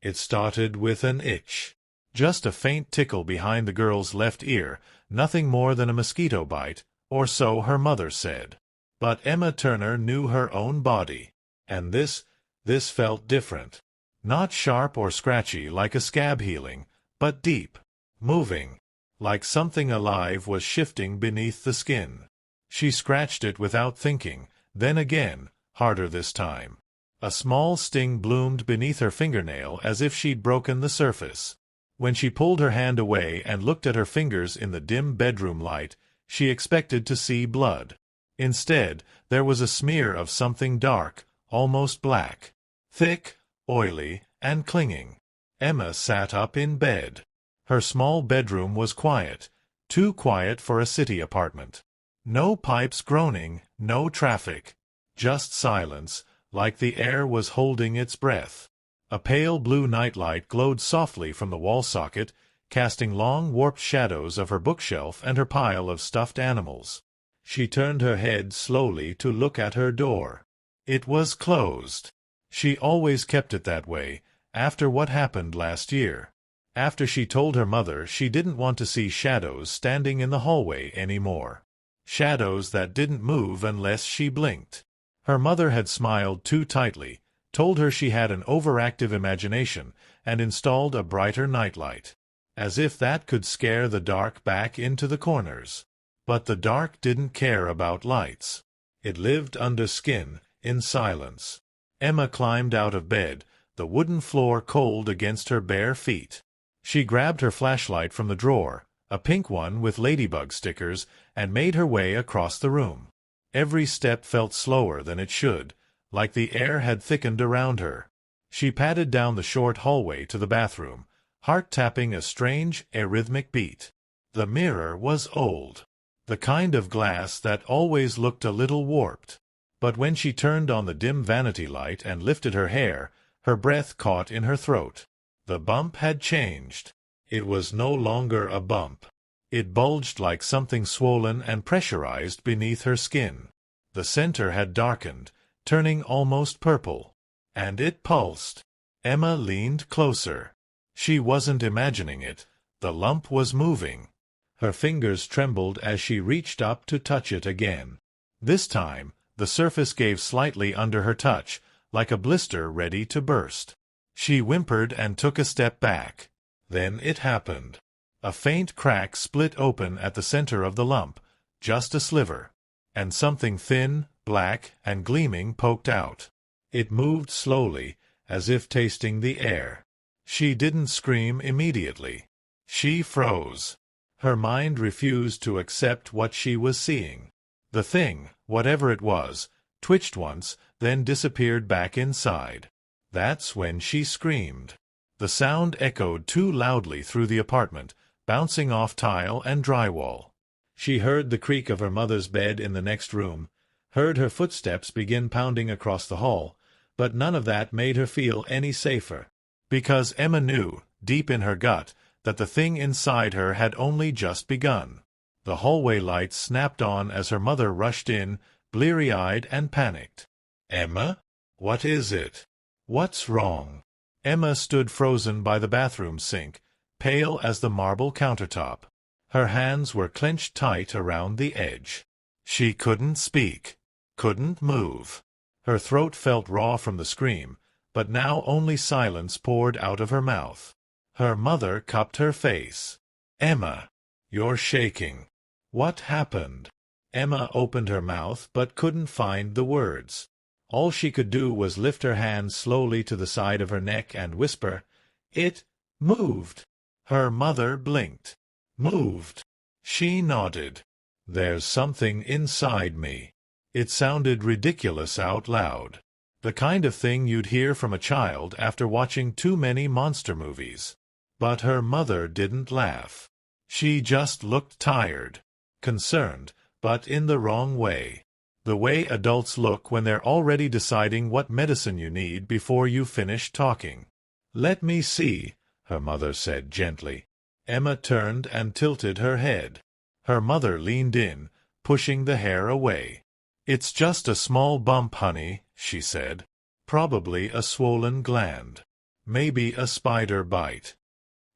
It started with an itch. Just a faint tickle behind the girl's left ear, nothing more than a mosquito bite, or so her mother said. But Emma Turner knew her own body. And this felt different. Not sharp or scratchy like a scab healing, but deep, moving, like something alive was shifting beneath the skin. She scratched it without thinking, then again, harder this time. A small sting bloomed beneath her fingernail as if she'd broken the surface. When she pulled her hand away and looked at her fingers in the dim bedroom light, she expected to see blood. Instead, there was a smear of something dark, almost black. Thick, oily, and clinging. Emma sat up in bed. Her small bedroom was quiet, too quiet for a city apartment. No pipes groaning, no traffic. Just silence, like the air was holding its breath. A pale blue nightlight glowed softly from the wall socket, casting long warped shadows of her bookshelf and her pile of stuffed animals. She turned her head slowly to look at her door. It was closed. She always kept it that way, after what happened last year. After she told her mother she didn't want to see shadows standing in the hallway anymore. Shadows that didn't move unless she blinked. Her mother had smiled too tightly, told her she had an overactive imagination, and installed a brighter nightlight. As if that could scare the dark back into the corners. But the dark didn't care about lights. It lived under skin, in silence. Emma climbed out of bed, the wooden floor cold against her bare feet. She grabbed her flashlight from the drawer, a pink one with ladybug stickers, and made her way across the room. Every step felt slower than it should, like the air had thickened around her. She padded down the short hallway to the bathroom, heart tapping a strange, arrhythmic beat. The mirror was old. The kind of glass that always looked a little warped. But when she turned on the dim vanity light and lifted her hair, her breath caught in her throat. The bump had changed. It was no longer a bump. It bulged like something swollen and pressurized beneath her skin. The center had darkened, turning almost purple. And it pulsed. Emma leaned closer. She wasn't imagining it. The lump was moving. Her fingers trembled as she reached up to touch it again. This time, the surface gave slightly under her touch, like a blister ready to burst. She whimpered and took a step back. Then it happened. A faint crack split open at the center of the lump, just a sliver. And something thin, black, and gleaming poked out. It moved slowly, as if tasting the air. She didn't scream immediately. She froze. Her mind refused to accept what she was seeing. The thing, whatever it was, twitched once, then disappeared back inside. That's when she screamed. The sound echoed too loudly through the apartment, bouncing off tile and drywall. She heard the creak of her mother's bed in the next room, heard her footsteps begin pounding across the hall, but none of that made her feel any safer. Because Emma knew, deep in her gut, that the thing inside her had only just begun. The hallway lights snapped on as her mother rushed in, bleary-eyed and panicked. "Emma? What is it? What's wrong?" Emma stood frozen by the bathroom sink, pale as the marble countertop. Her hands were clenched tight around the edge. She couldn't speak, couldn't move. Her throat felt raw from the scream, but now only silence poured out of her mouth. Her mother cupped her face. "Emma, you're shaking. What happened?" Emma opened her mouth but couldn't find the words. All she could do was lift her hand slowly to the side of her neck and whisper, "It moved." Her mother blinked. "Moved?" She nodded. "There's something inside me." It sounded ridiculous out loud. The kind of thing you'd hear from a child after watching too many monster movies. But her mother didn't laugh. She just looked tired, concerned, but in the wrong way. The way adults look when they're already deciding what medicine you need before you finish talking. "Let me see," her mother said gently. Emma turned and tilted her head. Her mother leaned in, pushing the hair away. "It's just a small bump, honey," she said. "Probably a swollen gland." Maybe a spider bite.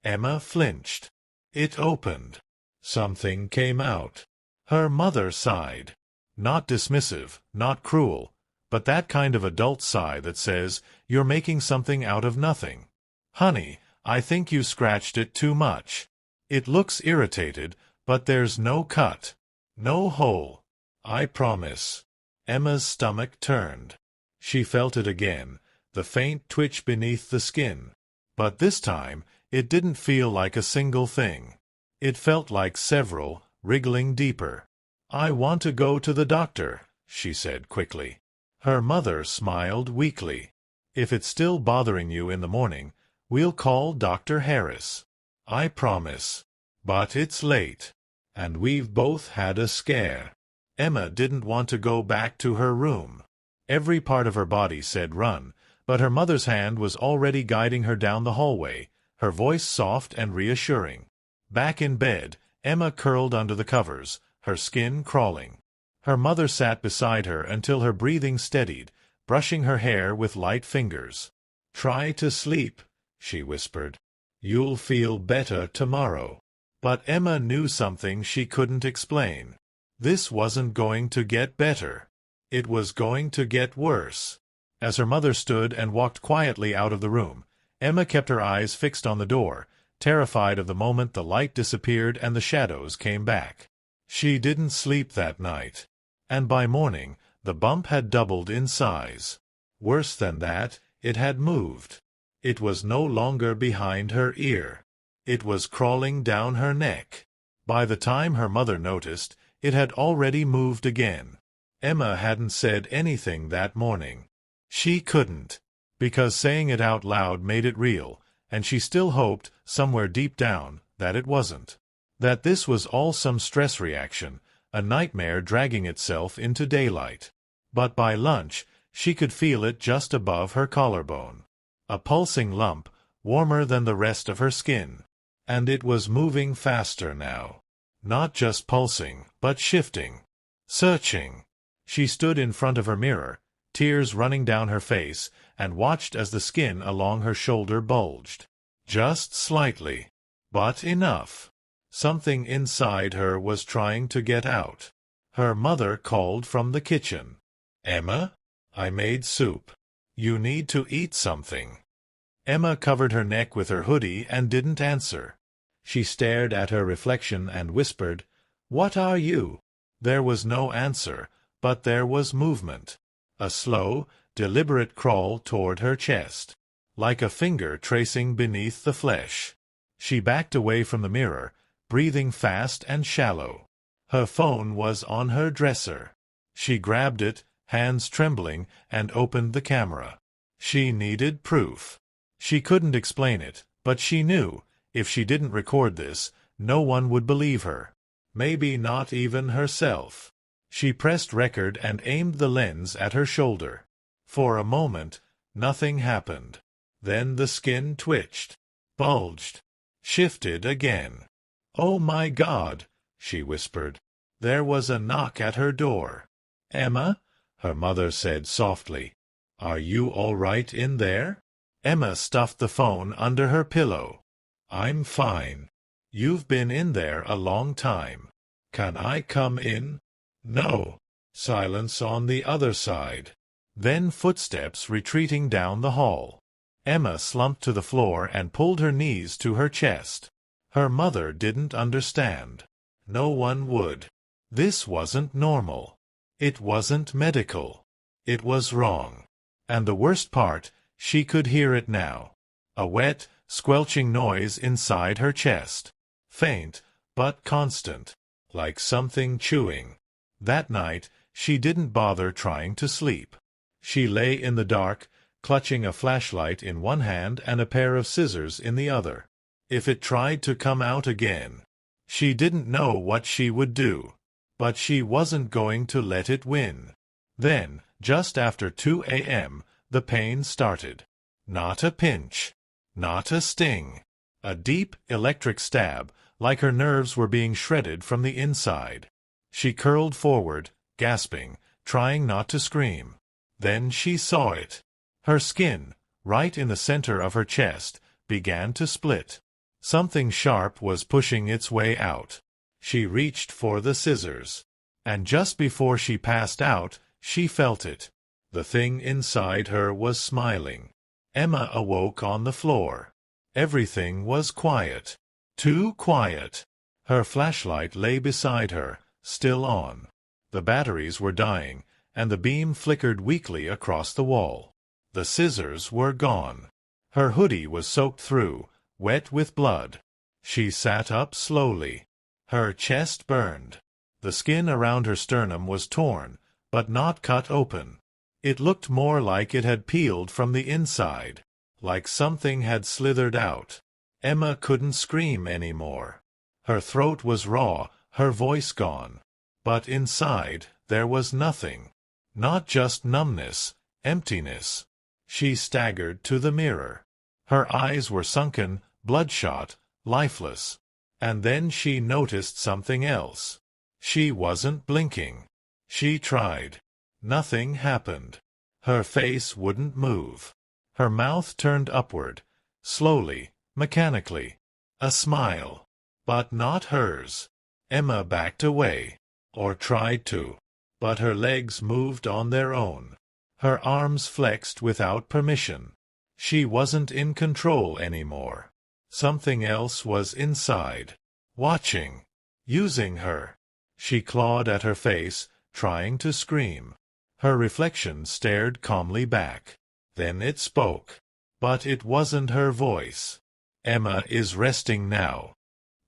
Emma flinched. It opened. Something came out. Her mother sighed. Not dismissive, not cruel, but that kind of adult sigh that says, "You're making something out of nothing. Honey, I think you scratched it too much. It looks irritated, but there's no cut. No hole. I promise." Emma's stomach turned. She felt it again, the faint twitch beneath the skin. But this time, it didn't feel like a single thing. It felt like several, wriggling deeper. "I want to go to the doctor," she said quickly. Her mother smiled weakly. "If it's still bothering you in the morning, we'll call Dr. Harris. I promise. But it's late. And we've both had a scare." Emma didn't want to go back to her room. Every part of her body said run, but her mother's hand was already guiding her down the hallway, her voice soft and reassuring. Back in bed, Emma curled under the covers, her skin crawling. Her mother sat beside her until her breathing steadied, brushing her hair with light fingers. "Try to sleep," she whispered. "You'll feel better tomorrow." But Emma knew something she couldn't explain. This wasn't going to get better. It was going to get worse. As her mother stood and walked quietly out of the room, Emma kept her eyes fixed on the door, terrified of the moment the light disappeared and the shadows came back. She didn't sleep that night. And by morning, the bump had doubled in size. Worse than that, it had moved. It was no longer behind her ear. It was crawling down her neck. By the time her mother noticed, it had already moved again. Emma hadn't said anything that morning. She couldn't, because saying it out loud made it real, and she still hoped, somewhere deep down, that it wasn't. That this was all some stress reaction, a nightmare dragging itself into daylight. But by lunch, she could feel it just above her collarbone. A pulsing lump, warmer than the rest of her skin. And it was moving faster now. Not just pulsing, but shifting. Searching. She stood in front of her mirror, tears running down her face, and watched as the skin along her shoulder bulged. Just slightly. But enough. Something inside her was trying to get out. Her mother called from the kitchen. "Emma, I made soup. You need to eat something." Emma covered her neck with her hoodie and didn't answer. She stared at her reflection and whispered, "What are you?" There was no answer, but there was movement. A slow, deliberate crawl toward her chest, like a finger tracing beneath the flesh. She backed away from the mirror, breathing fast and shallow. Her phone was on her dresser. She grabbed it, hands trembling, and opened the camera. She needed proof. She couldn't explain it, but she knew, if she didn't record this, no one would believe her. Maybe not even herself. She pressed record and aimed the lens at her shoulder. For a moment, nothing happened. Then the skin twitched, bulged, shifted again. "Oh my God," she whispered. There was a knock at her door. "Emma," her mother said softly. "Are you all right in there?" Emma stuffed the phone under her pillow. "I'm fine. You've been in there a long time. Can I come in?" "No." Silence on the other side. Then footsteps retreating down the hall. Emma slumped to the floor and pulled her knees to her chest. Her mother didn't understand. No one would. This wasn't normal. It wasn't medical. It was wrong. And the worst part, she could hear it now. A wet, squelching noise inside her chest. Faint, but constant, like something chewing. That night, she didn't bother trying to sleep. She lay in the dark, clutching a flashlight in one hand and a pair of scissors in the other. If it tried to come out again, she didn't know what she would do. But she wasn't going to let it win. Then, just after 2 a.m., the pain started. Not a pinch. Not a sting. A deep, electric stab, like her nerves were being shredded from the inside. She curled forward, gasping, trying not to scream. Then she saw it. Her skin, right in the center of her chest, began to split. Something sharp was pushing its way out. She reached for the scissors. And just before she passed out, she felt it. The thing inside her was smiling. Emma awoke on the floor. Everything was quiet. Too quiet. Her flashlight lay beside her, still on. The batteries were dying, and the beam flickered weakly across the wall. The scissors were gone. Her hoodie was soaked through, wet with blood. She sat up slowly. Her chest burned. The skin around her sternum was torn, but not cut open. It looked more like it had peeled from the inside, like something had slithered out. Emma couldn't scream anymore. Her throat was raw, her voice gone. But inside there was nothing. Not just numbness, emptiness. She staggered to the mirror. Her eyes were sunken, bloodshot, lifeless. And then she noticed something else. She wasn't blinking. She tried. Nothing happened. Her face wouldn't move. Her mouth turned upward, slowly, mechanically. A smile. But not hers. Emma backed away, or tried to. But her legs moved on their own. Her arms flexed without permission. She wasn't in control anymore. Something else was inside, watching, using her. She clawed at her face, trying to scream. Her reflection stared calmly back. Then it spoke. But it wasn't her voice. Emma is resting now.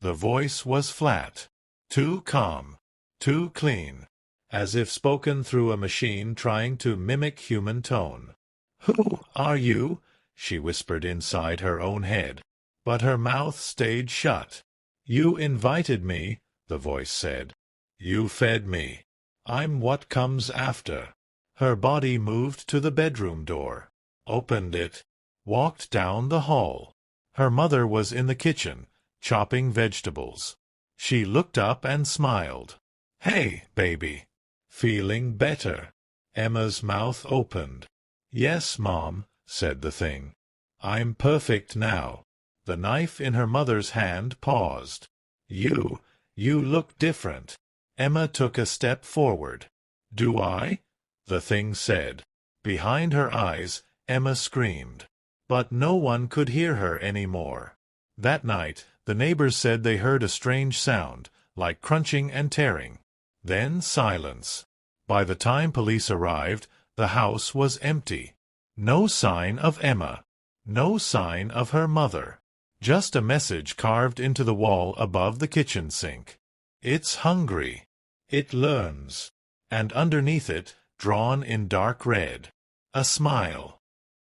The voice was flat, too calm, too clean, as if spoken through a machine trying to mimic human tone. "Who are you?" she whispered inside her own head. But her mouth stayed shut. "You invited me," the voice said. "You fed me. I'm what comes after." Her body moved to the bedroom door, opened it, walked down the hall. Her mother was in the kitchen, chopping vegetables. She looked up and smiled. "Hey, baby. Feeling better?" Emma's mouth opened. "Yes, Mom," said the thing. "I'm perfect now." The knife in her mother's hand paused. You look different." Emma took a step forward. "Do I?" the thing said. Behind her eyes, Emma screamed. But no one could hear her anymore. That night, the neighbors said they heard a strange sound, like crunching and tearing. Then silence. By the time police arrived, the house was empty. No sign of Emma. No sign of her mother. Just a message carved into the wall above the kitchen sink. "It's hungry. It learns." And underneath it, drawn in dark red, a smile.